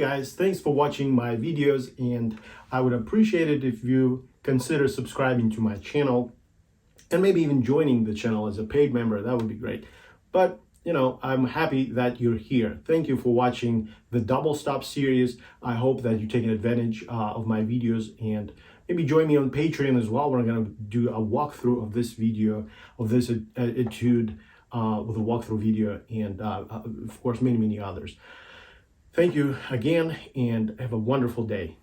guys, thanks for watching my videos, and I would appreciate it if you consider subscribing to my channel and maybe even joining the channel as a paid member. That would be great. But I'm happy that you're here. Thank you for watching the Double Stop series. I hope that you're taking advantage of my videos, and maybe join me on Patreon as well. We're going to do a walkthrough of this video, of this etude, with a walkthrough video, and of course, many others. Thank you again, and have a wonderful day.